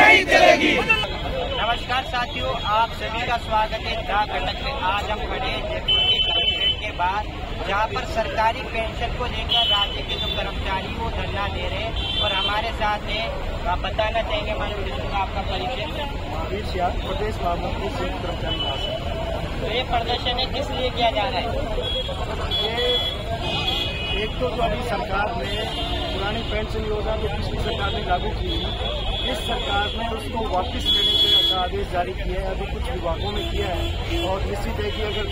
नहीं चलेगी। नमस्कार साथियों, आप सभी का स्वागत है द घटक में। आज हम खड़े हैं जयपुर के कलेक्ट्रेट के बाहर, जहां पर सरकारी पेंशन को लेकर राज्य के जो कर्मचारी वो धरना दे रहे हैं। और हमारे साथ है, आप बताना चाहेंगे माननीय आपका परिचय? प्रदेश महामंत्री संयुक्त कर्मचारी महासंघ। तो ये प्रदर्शन है किस लिए किया जा रहा है? ये एक तो जो अभी सरकार ने पुरानी पेंशन योजना जो पिछली सरकार ने लागू की, इस सरकार ने उसको वापस लेने का आदेश जारी किया है। अभी कुछ विभागों में किया है और निश्चित है कि अगर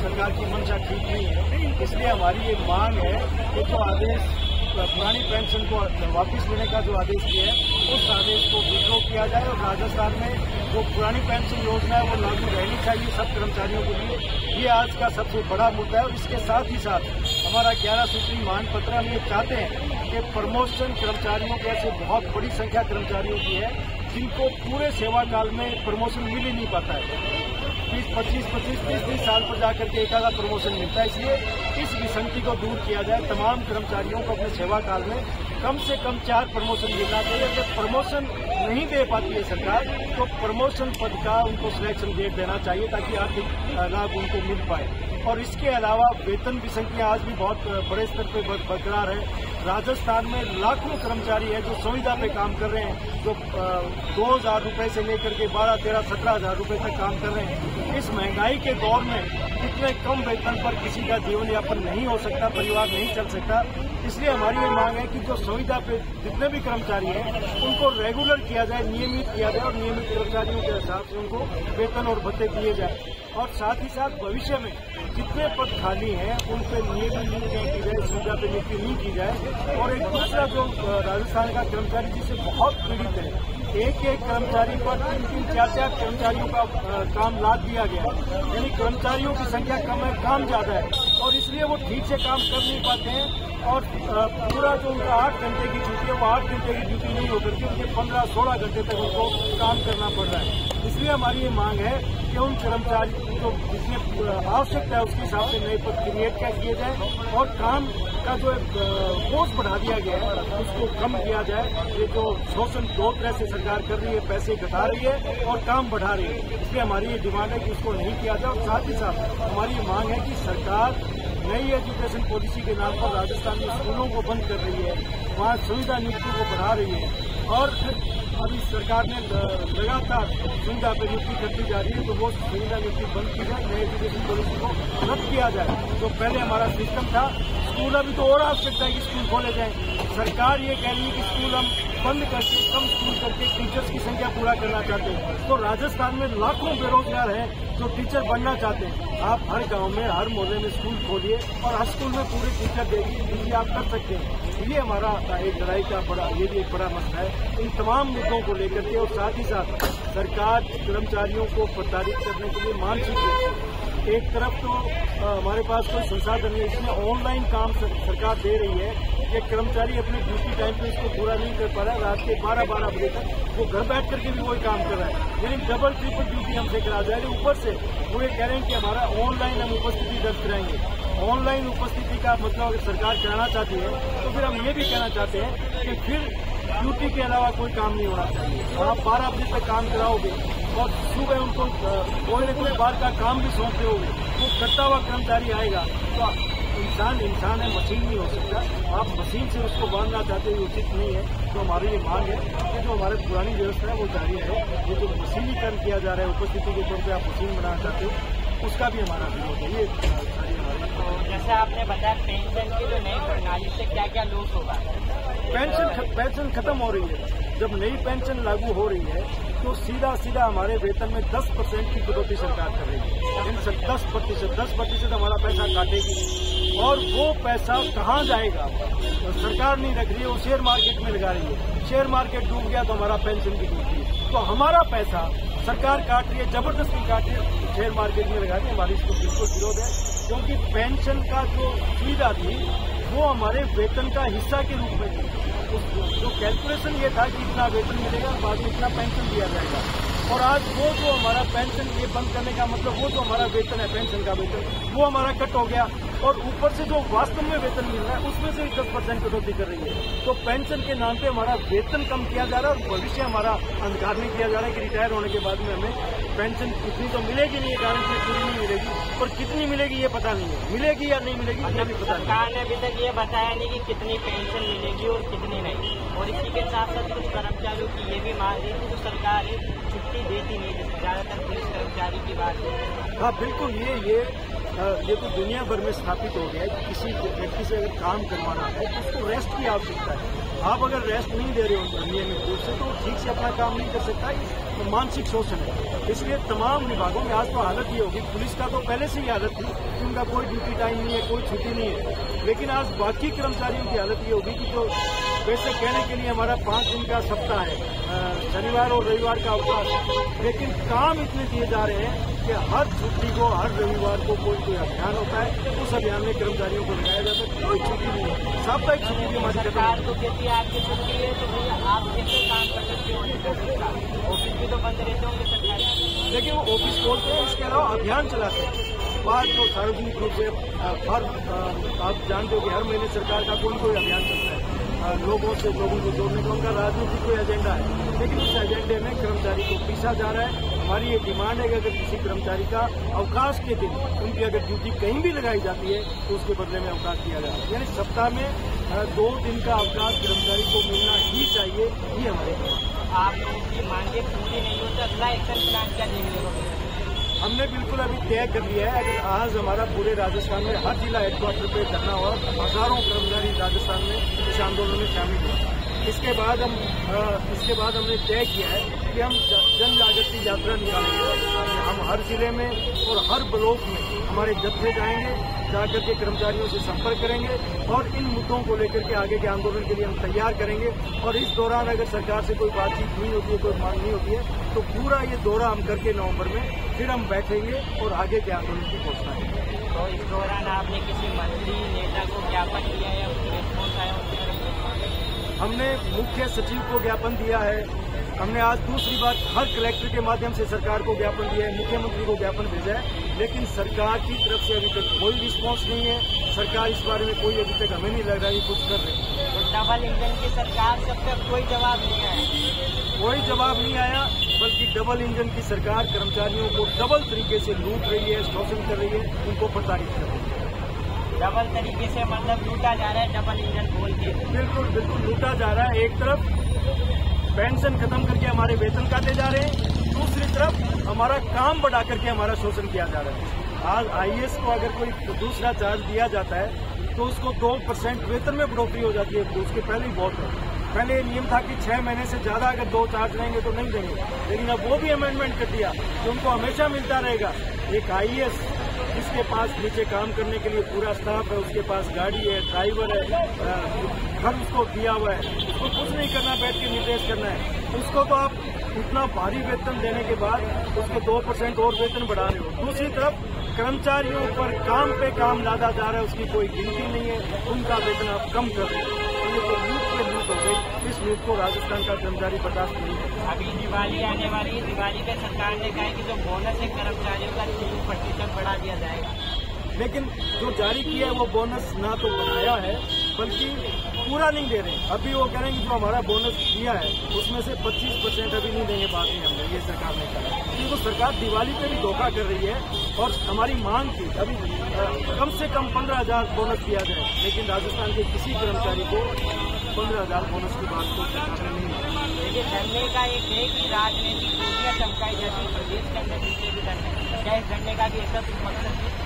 सरकार की मंशा ठीक नहीं है, इसलिए हमारी ये मांग है कि जो आदेश पुरानी पेंशन को वापस लेने का जो आदेश किया है, उस आदेश को विड्रॉ किया जाए और राजस्थान में जो पुरानी पेंशन योजना है वो लागू रहनी चाहिए सब कर्मचारियों के लिए। ये आज का सबसे बड़ा मुद्दा है। और इसके साथ ही साथ हमारा 11 सूत्री मांग पत्र हम ये चाहते हैं कि प्रमोशन कर्मचारियों की ऐसे बहुत बड़ी संख्या कर्मचारियों की है जिनको पूरे सेवा काल में प्रमोशन मिल ही नहीं पाता है। 25-30 साल पर जाकर के एक आधा प्रमोशन मिलता है। इसलिए इस विसंगति को दूर किया जाए। तमाम कर्मचारियों को अपने सेवा काल में कम से कम 4 प्रमोशन मिलना चाहिए। जब प्रमोशन नहीं दे पाती है सरकार, तो प्रमोशन पद का उनको सिलेक्शन डेट देना चाहिए ताकि आर्थिक लाभ उनको मिल पाए। और इसके अलावा वेतन विसंगतियां आज भी बहुत बड़े स्तर पर बरकरार है। राजस्थान में लाखों कर्मचारी है जो संविदा पे काम कर रहे हैं, जो 2,000 रुपए से लेकर के 12, 13, 17,000 रुपए तक काम कर रहे हैं। इस महंगाई के दौर में इतने कम वेतन पर किसी का जीवन यापन नहीं हो सकता, परिवार नहीं चल सकता। इसलिए हमारी ये मांग है कि जो संविदा पे जितने भी कर्मचारी हैं उनको रेगुलर किया जाए, नियमित किया जाए और नियमित कर्मचारियों के हिसाब से उनको वेतन और भत्ते दिए जाए। और साथ ही साथ भविष्य में जितने पद खाली हैं उन पर नियमित नियुक्तियां की जाए, सुविधा पे नियुक्ति नहीं की जाए। और एक दूसरा जो राजस्थान का कर्मचारी जिससे बहुत पीड़ित है, एक कर्मचारी पर 3-3, 4-4 कर्मचारियों का काम लाद दिया गया, यानी कर्मचारियों की संख्या कम है, काम ज्यादा है और इसलिए वो ठीक से काम कर नहीं पाते हैं। और पूरा जो उनका 8 घंटे की ड्यूटी है वो 8 घंटे की ड्यूटी नहीं होकर के उनके 15-16 घंटे तक उनको काम करना पड़ रहा है। इसलिए हमारी ये मांग है कि उन कर्मचारी को जितनी आवश्यकता है उसके हिसाब से नए पद क्रिएट किए जाए और काम का जो बोझ बढ़ा दिया गया है उसको कम किया जाए। ये जो शोषण 2 तरह से सरकार कर रही है, पैसे घटा रही है और काम बढ़ा रही है, इसलिए हमारी ये डिमांड है कि उसको नहीं किया जाए। और साथ ही साथ हमारी ये मांग है कि सरकार नई एजुकेशन पॉलिसी के नाम पर राजस्थान में स्कूलों को बंद कर रही है, वहाँ सुविधा नियुक्ति को बढ़ा रही है और अभी सरकार ने लगातार सुविधा पर नियुक्ति करती जा रही है। तो वो सुविधा नियुक्ति बंद की जाए, नई एजुकेशन पॉलिसी को रद्द किया जाए। तो पहले हमारा सिस्टम था स्कूल, अभी तो और आवश्यकता है कि स्कूल खोले जाए। सरकार ये कह रही है कि स्कूल हम बंद करके कम स्कूल करके टीचर्स की संख्या पूरा करना चाहते हैं। तो राजस्थान में लाखों बेरोजगार हैं जो टीचर बनना चाहते हैं। आप हर गांव में, हर मोहल्ले में स्कूल खोलिए और हर स्कूल में पूरे टीचर देगी, ये आप कर सकते हैं। ये हमारा एक लड़ाई का ये भी एक बड़ा मसला है। इन तमाम मुद्दों को लेकर के और साथ ही साथ सरकार कर्मचारियों को प्रताड़ित करने के लिए मानसिक एक तरफ तो हमारे पास कोई संसाधन नहीं, इसमें ऑनलाइन काम सरकार दे रही है कि कर्मचारी अपने ड्यूटी टाइम पे इसको पूरा नहीं कर पा रहा है। रात के 12-12 बजे तक वो घर बैठ करके भी वही काम कर रहा है, यानी डबल ट्रिपल ड्यूटी हमसे करा जाएगी। ऊपर से वो ये कह रहे हैं कि हमारा ऑनलाइन हम उपस्थिति दर्ज कराएंगे। ऑनलाइन उपस्थिति का मतलब अगर सरकार कराना चाहती है तो फिर हम ये भी कहना चाहते हैं कि फिर ड्यूटी के अलावा कोई काम नहीं होना चाहिए। आप 12 बजे तक काम कराओगे और सुबह उनको कोई बार का काम भी सौंपते होगे, वो करता हुआ कर्मचारी आएगा तो इंसान है, मशीन नहीं हो सकता। आप मशीन से उसको बांधना चाहते हैं, उचित नहीं है। तो हमारी ये मांग है कि जो हमारे पुरानी व्यवस्था है वो जारी रहे। ये जो मशीनीकरण किया जा रहा है, उपस्थिति के तौर पर आप मशीन बनाना चाहते हो, उसका भी हमारा विरोध है। ये सारी हमारी। तो जैसे आपने बताया पेंशन की जो नई प्रणाली से क्या क्या लॉस होगा? पेंशन खत्म हो रही है। जब नई पेंशन लागू हो रही है तो सीधा हमारे वेतन में 10% की कटौती सरकार कर रही है। इन 10% हमारा पैसा काटेगी और वो पैसा कहाँ जाएगा तो सरकार नहीं रख रही है, वो शेयर मार्केट में लगा रही है। शेयर मार्केट डूब गया तो हमारा पेंशन भी डूब गई। तो हमारा पैसा सरकार काट रही है, जबरदस्ती काट रही है, शेयर मार्केट में लगा रही है। हमारी इसको बिल्कुल विरोध है, क्योंकि पेंशन का जो सुविधा थी वो हमारे वेतन का हिस्सा के रूप में थी। जो कैलकुलेशन ये था कि इतना वेतन मिलेगा, बाद में इतना पेंशन दिया जाएगा। और आज वो जो हमारा पेंशन ये बंद करने का मतलब वो जो हमारा वेतन है, पेंशन का वेतन, वो हमारा कट हो गया। और ऊपर से जो वास्तव में वेतन मिल रहा है उसमें से 10% कटौती कर रही है। तो पेंशन के नाम पे हमारा वेतन कम किया जा रहा है और भविष्य हमारा अंधकार में किया जा रहा है कि रिटायर होने के बाद में हमें पेंशन कितनी तो मिलेगी नहीं, गारंटी पूरी नहीं मिलेगी, और कितनी मिलेगी ये पता नहीं है, मिलेगी या नहीं मिलेगी ये भी पता नहीं। सरकार ने अभी तक ये बताया नहीं कि कितनी पेंशन मिलेगी और कितनी नहीं। और इसी के साथ साथ कुछ कर्मचारियों की ये भी मांग रही थी तो सरकार छुट्टी देती नहीं, जैसे ज्यादातर पुलिस कर्मचारी की बात है। हाँ बिल्कुल, ये तो दुनिया भर में स्थापित हो गया है कि किसी व्यक्ति से अगर काम करवाना है तो उसको रेस्ट की आवश्यकता है। आप अगर रेस्ट नहीं दे रहे हो नियमित रूप से तो ठीक से अपना काम नहीं कर सकता, तो मानसिक शोषण है। इसलिए तमाम विभागों में आज तो हालत ये होगी, पुलिस का तो पहले से ही हालत थी कि उनका कोई ड्यूटी टाइम नहीं है, कोई छुट्टी नहीं है, लेकिन आज बाकी कर्मचारियों की हालत ये होगी कि जो वैसे कहने के लिए हमारा 5 दिन का सप्ताह है, शनिवार और रविवार का अवकाश है, लेकिन काम इतने दिए जा रहे हैं कि हर छुट्टी को, हर रविवार को कोई अभियान होता है, उस अभियान में कर्मचारियों को लगाया जाता है। कोई छुट्टी नहीं है, साप्ताहिक छुट्टी भी हमारी सरकार तो कहती है आपकी छुट्टी है तो भैया आप कैसे काम कर सकते हो, ऑफिस भी तो बंद रहते होंगे सरकारी। देखिए वो ऑफिस खोलते हैं, इसके अलावा अभियान चलाते हैं। बात जो सार्वजनिक रूप से आप जानते हो कि हर महीने सरकार का कोई अभियान चलता है लोगों को जोड़ने का, उनका राजनीतिक कोई एजेंडा है, लेकिन उस एजेंडे में कर्मचारी को पीसा जा रहा है। हमारी ये डिमांड है कि अगर किसी कर्मचारी का अवकाश के दिन उनकी अगर ड्यूटी कहीं भी लगाई जाती है तो उसके बदले में अवकाश दिया जाए, यानी सप्ताह में 2 दिन का अवकाश कर्मचारी को मिलना ही चाहिए, ये हमारे। आप लोगों की मांगे पूरी नहीं हो तो अगला एक्शन प्लान क्या लेंगे? हमने बिल्कुल अभी तय कर लिया है, अगर आज हमारा पूरे राजस्थान में हर जिला हेडक्वार्टर पे धरना हुआ, हजारों कर्मचारी राजस्थान में इस आंदोलन में शामिल हुए। इसके बाद हमने तय किया है कि हम जन जागृति यात्रा निकालेंगे। हम हर जिले में और हर ब्लॉक में हमारे जत्थे जाएंगे, जाकर के कर्मचारियों से संपर्क करेंगे और इन मुद्दों को लेकर के आगे के आंदोलन के लिए हम तैयार करेंगे। और इस दौरान अगर सरकार से कोई बातचीत नहीं होती है, कोई मांग नहीं होती है, तो पूरा ये दौरा हम करके नवंबर में फिर हम बैठेंगे और आगे के आंदोलन की घोषणा करेंगे। तो इस दौरान आपने किसी मंत्री नेता को ज्ञापन दिया है, उसकी रिस्पॉन्स आया उसकी तरफ से? हमने मुख्य सचिव को ज्ञापन दिया है, हमने आज दूसरी बार हर कलेक्टर के माध्यम से सरकार को ज्ञापन दिया है, मुख्यमंत्री को ज्ञापन भेजा है, लेकिन सरकार की तरफ से अभी तक कोई रिस्पॉन्स नहीं है। सरकार इस बारे में कोई अभी तक हमें नहीं लग रहा है कुछ कर रही है। तो डबल इंजन की सरकार से अब तक कोई जवाब नहीं आया? कोई जवाब नहीं आया, बल्कि डबल इंजन की सरकार कर्मचारियों को डबल तरीके से लूट रही है, शोषण कर रही है, उनको प्रताड़ित कर रही है। डबल तरीके से मतलब लूटा जा रहा है, डबल इंजन बोल के? बिल्कुल लूटा जा रहा है। एक तरफ पेंशन खत्म करके हमारे वेतन काटे जा रहे हैं, दूसरी तरफ हमारा काम बढ़ा करके हमारा शोषण किया जा रहा है। आज आईएएस को अगर कोई दूसरा चार्ज दिया जाता है तो उसको 2% वेतन में बढ़ोतरी हो जाती है, उसके पहले ही बहुत है। पहले नियम था कि 6 महीने से ज्यादा अगर 2 चार्ज रहेंगे तो नहीं देंगे, लेकिन अब वो भी अमेंडमेंट कर दिया कि उनको हमेशा मिलता रहेगा। एक आईएएस जिसके पास नीचे काम करने के लिए पूरा स्टाफ है, उसके पास गाड़ी है, ड्राइवर है, घर उसको दिया हुआ है, उसको कुछ नहीं करना, बैठ के निर्देश करना है, उसको तो आप इतना भारी वेतन देने के बाद उसके 2% और वेतन बढ़ा रहे हो। दूसरी तरफ कर्मचारियों पर काम पे काम लादा जा रहा है, उसकी कोई गिनती नहीं है, उनका वेतन आप कम कर रहे हो। तो ये तो लूट पे लूट हो गई। इस लूट को राजस्थान का कर्मचारी बर्दाश्त नहीं है। अभी दिवाली आने वाली है, दिवाली पे सरकार ने कहा है कि जो बोनस है कर्मचारियों का 3% बढ़ा दिया जाएगा, लेकिन जो जारी किया है वो बोनस ना तो बढ़ाया है बल्कि पूरा नहीं दे रहे। अभी वो कह रहे हैं कि जो हमारा बोनस दिया है उसमें से 25% अभी नहीं देंगे, बाद में हमने, ये सरकार ने कहा। क्योंकि सरकार दिवाली पे भी धोखा कर रही है और हमारी मांग थी अभी कम से कम 15,000 बोनस दिया जाए, लेकिन राजस्थान के किसी कर्मचारी को 15,000 बोनस की बात तो सरकार ने नहीं की। देखिए धरने का एक है कि राजनीतिक दूरियां चमकाई जाती है प्रदेश के अंदर जिससे भी धरने, क्या इस धरने का भी एक मकसद है?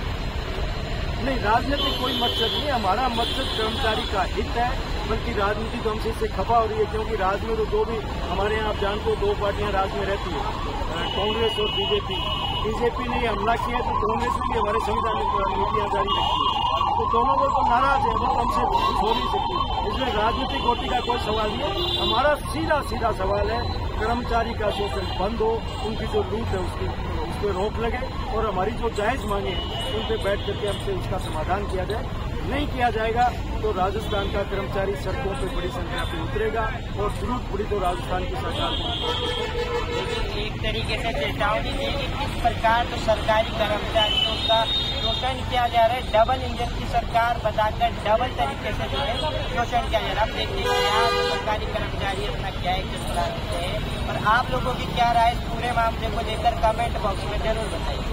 नहीं, राजनीतिक कोई मकसद नहीं, हमारा मकसद कर्मचारी का हित है, बल्कि राजनीति तो हमसे इससे खफा हो रही है, क्योंकि राज में तो दो भी हमारे यहाँ आप जानते हो 2 पार्टियां राज में रहती है, कांग्रेस और बीजेपी। बीजेपी ने हमला किया तो कांग्रेस ने भी हमारे संविधानिक नीतियां जारी रखी है, तो दोनों को तो नाराज है, वो हमसे हो नहीं सकती। इसलिए राजनीतिक वोटी का कोई सवाल नहीं है। हमारा सीधा सवाल है कर्मचारी का शोषण बंद हो, उनकी जो लूट है उस पर रोक लगे और हमारी जो जायज मांगे उन पर बैठ करके हमसे उसका समाधान किया जाए, नहीं किया जाएगा तो राजस्थान का कर्मचारी सड़कों पर बड़ी संख्या में उतरेगा और जरूरत पड़ी तो राजस्थान की सरकार को। लेकिन एक तरीके से चेतावनी दी कि किस प्रकार तो सरकारी कर्मचारियों का शोषण किया जा रहा है, डबल इंजन की सरकार बताकर डबल तरीके से जो है शोषण किया जा रहा है। अब देखिए यहाँ तो सरकारी कर्मचारी अपना क्या है किस तरह से है, और आप लोगों की क्या राय इस पूरे मामले को लेकर कमेंट बॉक्स में जरूर बताइए।